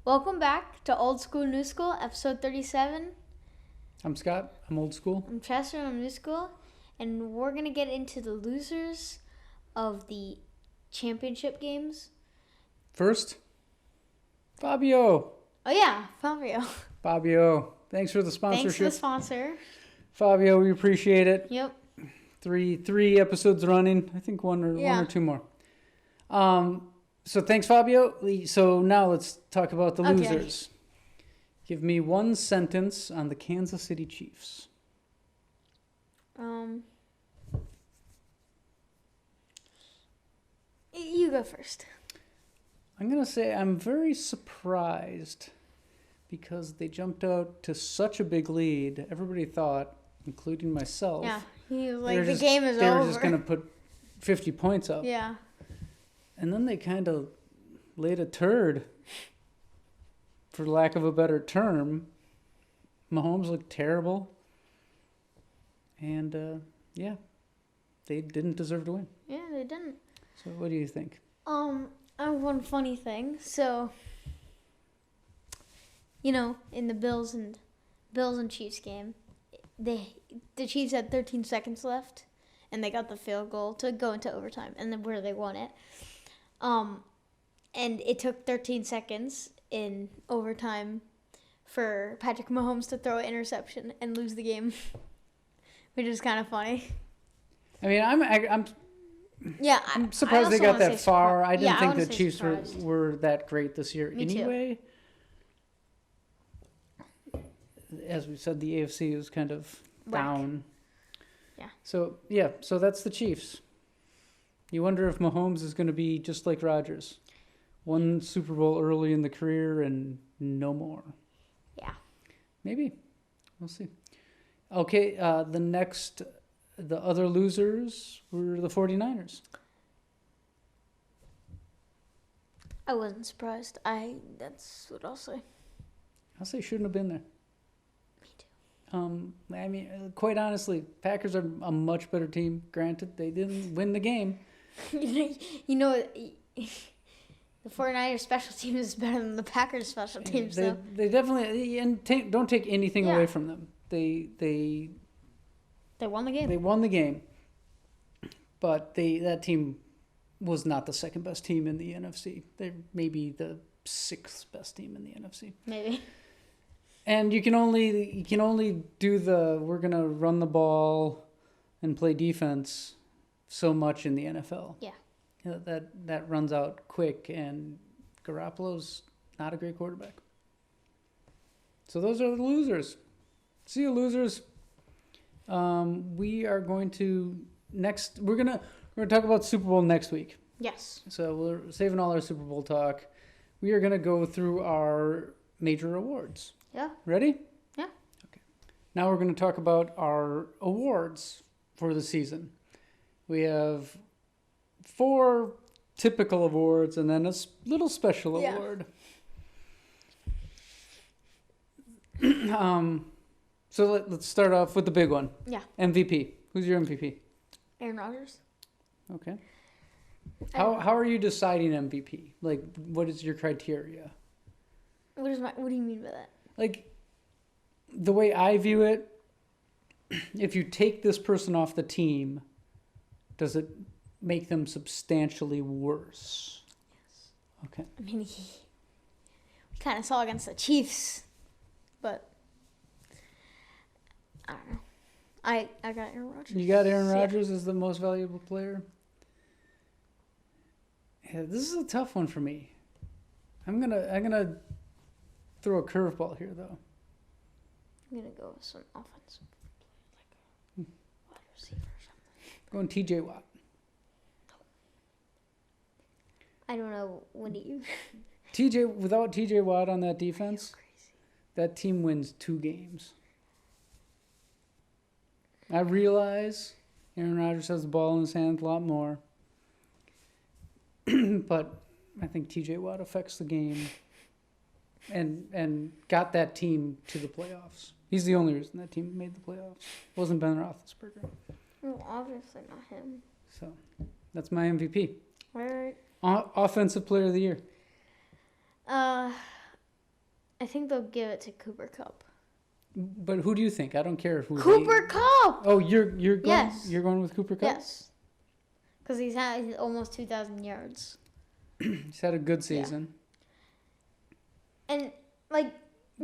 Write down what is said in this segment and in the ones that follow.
Welcome back to Old School, New School, episode 37. I'm Scott. I'm old school. I'm Chester. I'm New School. And we're going to get into the losers of the championship games. First, Fabio. Oh, yeah, Fabio. Fabio. Thanks for the sponsorship. Thanks for the sponsor. Fabio, we appreciate it. Yep. Three episodes running. I think one or two more. So thanks, Fabio. So now let's talk about the losers. Give me one sentence on the Kansas City Chiefs. You go first. I'm going to say I'm very surprised because they jumped out to such a big lead. Everybody thought, including myself, he was like, the game is over. They were just going to put 50 points up. Yeah. And then they kind of laid a turd, for lack of a better term. Mahomes looked terrible. And, they didn't deserve to win. Yeah, they didn't. So what do you think? I have one funny thing. So, in the Bills and Chiefs game, the Chiefs had 13 seconds left, and they got the field goal to go into overtime, and then where they won it. And it took 13 seconds in overtime for Patrick Mahomes to throw an interception and lose the game, which is kind of funny. I mean, I'm surprised they got that far. I didn't think the Chiefs were that great this year anyway. Too. As we said, the AFC was kind of down. Yeah. So that's the Chiefs. You wonder if Mahomes is going to be just like Rodgers. One Super Bowl early in the career and no more. Yeah. Maybe. We'll see. Okay, the other losers were the 49ers. I wasn't surprised. That's what I'll say. I'll say shouldn't have been there. Me too. I mean, quite honestly, Packers are a much better team. Granted, they didn't win the game. The 49ers special team is better than the Packers special teams. They definitely, and don't take anything away from them. They won the game. They won the game, but that team was not the second best team in the NFC. They're maybe the sixth best team in the NFC. Maybe. And you can only do we're gonna run the ball and play defense so much in the NFL. Yeah. That runs out quick, and Garoppolo's not a great quarterback. So those are the losers. See you, losers. We are going to we're gonna talk about Super Bowl next week. Yes. So we're saving all our Super Bowl talk. We are gonna go through our major awards. Yeah. Ready? Yeah. Okay. Now we're going to talk about our awards for the season. We have 4 typical awards and then a little special award. So let's start off with the big one. Yeah. MVP. Who's your MVP? Aaron Rodgers. Okay. How are you deciding MVP? Like, what is your criteria? What do you mean by that? Like, the way I view it, if you take this person off the team, does it make them substantially worse? Yes. Okay. I mean, we kind of saw against the Chiefs, but I don't know. I got Aaron Rodgers. You got Aaron Rodgers as the most valuable player? Yeah, this is a tough one for me. I'm gonna throw a curveball here, though. I'm going to go with some offensive play, like a wide receiver or something. Going TJ Watt. I don't know. When do you... Without TJ Watt on that defense, that team wins 2 games. I realize Aaron Rodgers has the ball in his hands a lot more. But I think TJ Watt affects the game. And got that team to the playoffs. He's the only reason that team made the playoffs. It wasn't Ben Roethlisberger. Well, obviously not him. So, that's my MVP. All right. Offensive Player of the Year. I think they'll give it to Cooper Kupp. But who do you think? I don't care who. Cooper Kupp. Oh, you're going. Yes. You're going with Cooper Kupp. Yes. Because he's had almost 2,000 yards. He's had a good season. Yeah. And like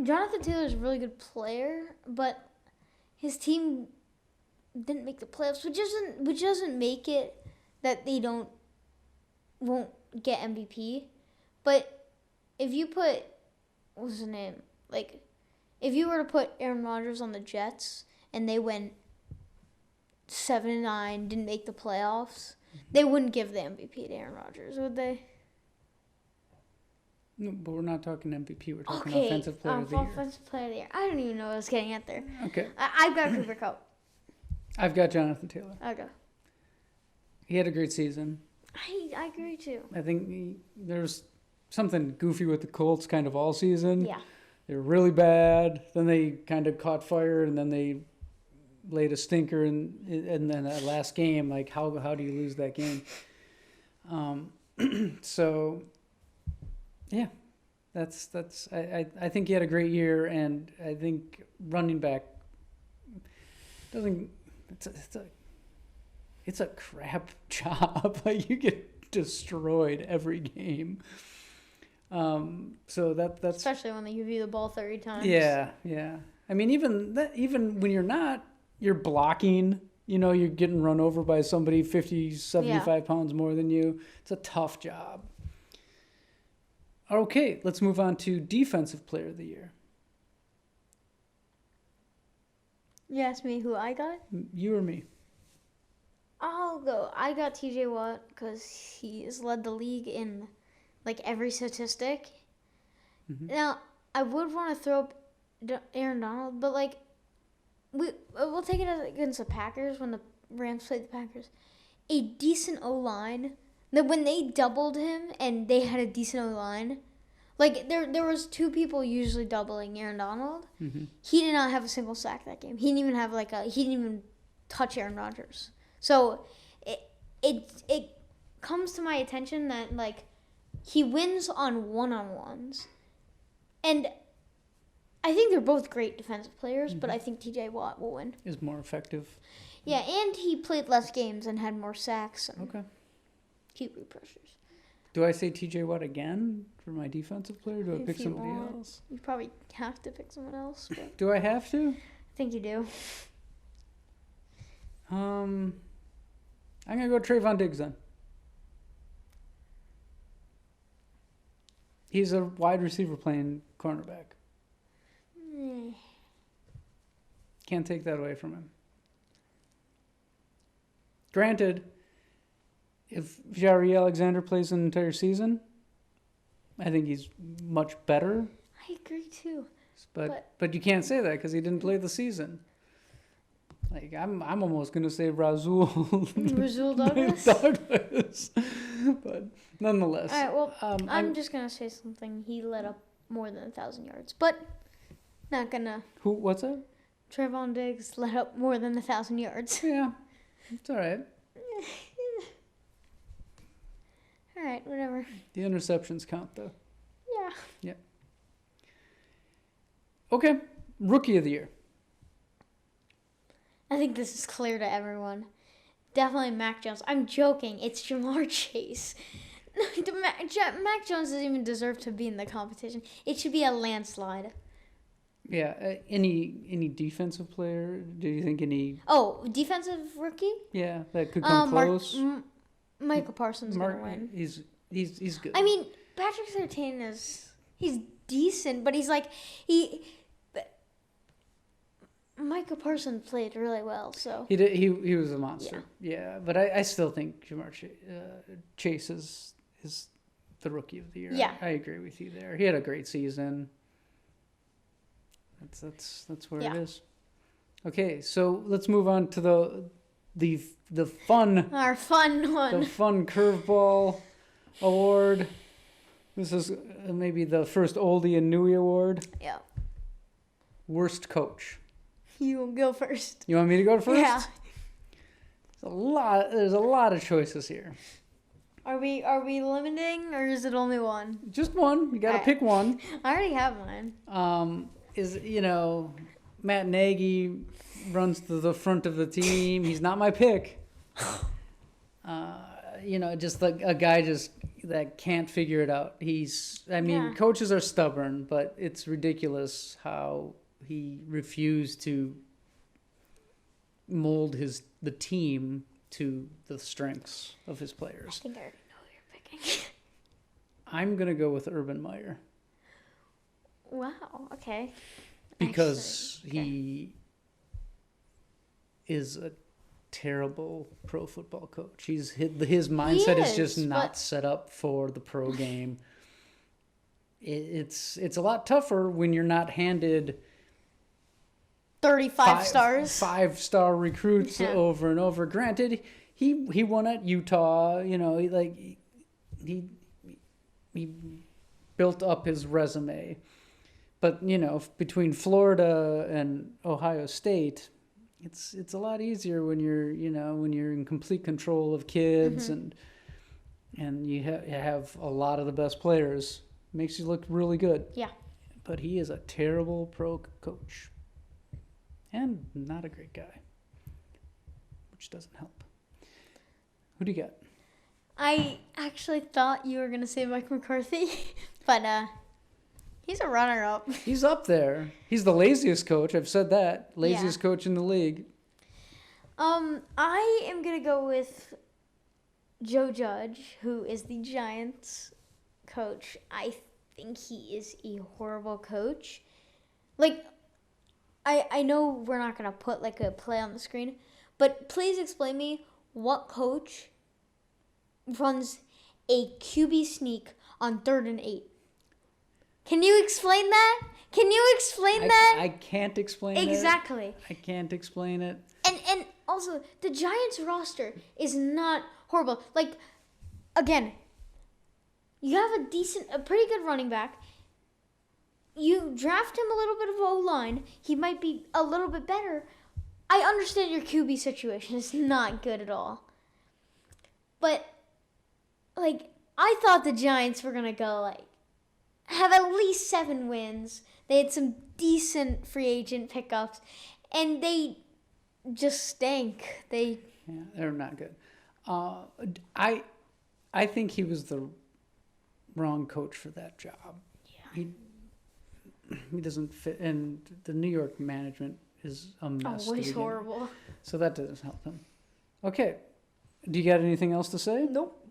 Jonathan Taylor's a really good player, but his team didn't make the playoffs, which doesn't make it that they won't get MVP. But if you put what's his name? Like if you were to put Aaron Rodgers on the Jets and they went 7-9, didn't make the playoffs, they wouldn't give the MVP to Aaron Rodgers, would they? No, but we're not talking MVP. We're talking offensive player of the year. Offensive player of the year. I don't even know what I was getting at there. Okay. I've got Cooper Kupp. I've got Jonathan Taylor. Okay. He had a great season. I agree too. I think there's something goofy with the Colts kind of all season. Yeah. They were really bad. Then they kind of caught fire, and then they laid a stinker. And then that last game, like how do you lose that game? So, yeah, that's I think he had a great year, and I think running back doesn't. It's a crap job. Like you get destroyed every game. So that's especially when they give you the ball 30 times. Yeah. I mean, even when you're blocking. You know, you're getting run over by somebody 50, 75 pounds more than you. It's a tough job. Okay, let's move on to Defensive Player of the Year. You asked me who I got? You or me? I'll go. I got TJ Watt because he has led the league in like every statistic. Mm-hmm. Now, I would want to throw up Aaron Donald, but like we'll take it against the Packers when the Rams played the Packers. A decent O-line. That when they doubled him and they had a decent O-line, like there was two people usually doubling Aaron Donald. Mm-hmm. He did not have a single sack that game. He didn't even touch Aaron Rodgers. So it comes to my attention that like he wins on one-on-ones, and I think they're both great defensive players, mm-hmm. but I think TJ Watt will win. Is more effective. Yeah, and he played less games and had more sacks. And okay. QB pressures. Do I say TJ Watt again for my defensive player? Do I pick somebody else? You probably have to pick someone else. But do I have to? I think you do. I'm gonna go Trayvon Diggs then. He's a wide receiver playing cornerback. Can't take that away from him. Granted, if Jair Alexander plays an entire season, I think he's much better. I agree too. But you can't say that because he didn't play the season. Like I'm almost gonna say Rasul Douglas. But nonetheless. All right. Well, I'm just gonna say something. He let up more than 1,000 yards, but not gonna. Who? What's that? Trayvon Diggs let up more than 1,000 yards. Yeah, it's all right. All right, whatever. The interceptions count, though. Yeah. Yeah. Okay, Rookie of the Year. I think this is clear to everyone. Definitely Mac Jones. I'm joking. It's Jamar Chase. Mac Jones doesn't even deserve to be in the competition. It should be a landslide. Yeah. Any defensive player? Do you think any? Oh, defensive rookie? Yeah, that could come close. Michael Parsons gonna win. He's good. I mean, Patrick Surtain he's decent, but Michael Parsons played really well, so he did. He was a monster. Yeah, but I still think Jamar Chase is the Rookie of the Year. Yeah, I agree with you there. He had a great season. That's where it is. Okay, so let's move on to the fun. Our fun one. The fun curveball award. This is maybe the first oldie and newie award. Yeah. Worst coach. You will go first. You want me to go first? Yeah. There's a lot of choices here. Are we limiting or is it only one? Just one. You got to Alright. pick one. I already have mine. Is Matt Nagy runs to the front of the team. He's not my pick. Just like a guy that can't figure it out. Coaches are stubborn, but it's ridiculous how he refused to mold the team to the strengths of his I players. think I already know who you're picking. I'm gonna go with Urban Meyer Wow. Okay. because Actually, okay. he is a terrible pro football coach. His mindset is just not but set up for the pro game. It's a lot tougher when you're not handed 35 stars. 5-star recruits Yeah. over and over. Granted, he won at Utah. He built up his resume. But between Florida and Ohio State, it's a lot easier when you're in complete control of kids and you have a lot of the best players. Makes you look really good. Yeah. But he is a terrible pro coach. And not a great guy, which doesn't help. Who do you got? I actually thought you were going to say Mike McCarthy, but he's a runner-up. He's up there. He's the laziest coach. I've said that. Laziest coach in the league. I am going to go with Joe Judge, who is the Giants coach. I think he is a horrible coach. I know we're not going to put a play on the screen, but please explain me what coach runs a QB sneak on 3rd and 8. Can you explain that? Can you explain that? I can't explain it. Exactly. I can't explain it. And also, the Giants roster is not horrible. Again, you have a pretty good running back. You draft him a little bit of O-line. He might be a little bit better. I understand your QB situation is not good at all. But, I thought the Giants were going to go, have at least 7 wins. They had some decent free agent pickups. And they just stank. They're not good. I think he was the wrong coach for that job. Yeah. He doesn't fit, and the New York management is a mess. Always horrible. So that doesn't help him. Okay. Do you got anything else to say? Nope.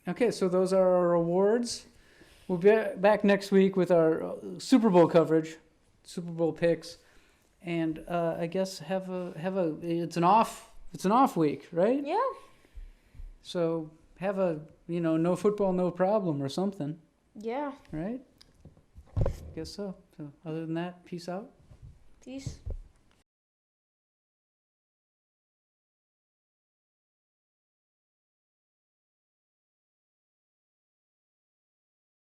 Okay, so those are our awards. We'll be back next week with our Super Bowl coverage, Super Bowl picks, and I guess it's an off week, right? Yeah. So have no football, no problem or something, Yeah. right? Guess so. So other than that, peace out. Peace.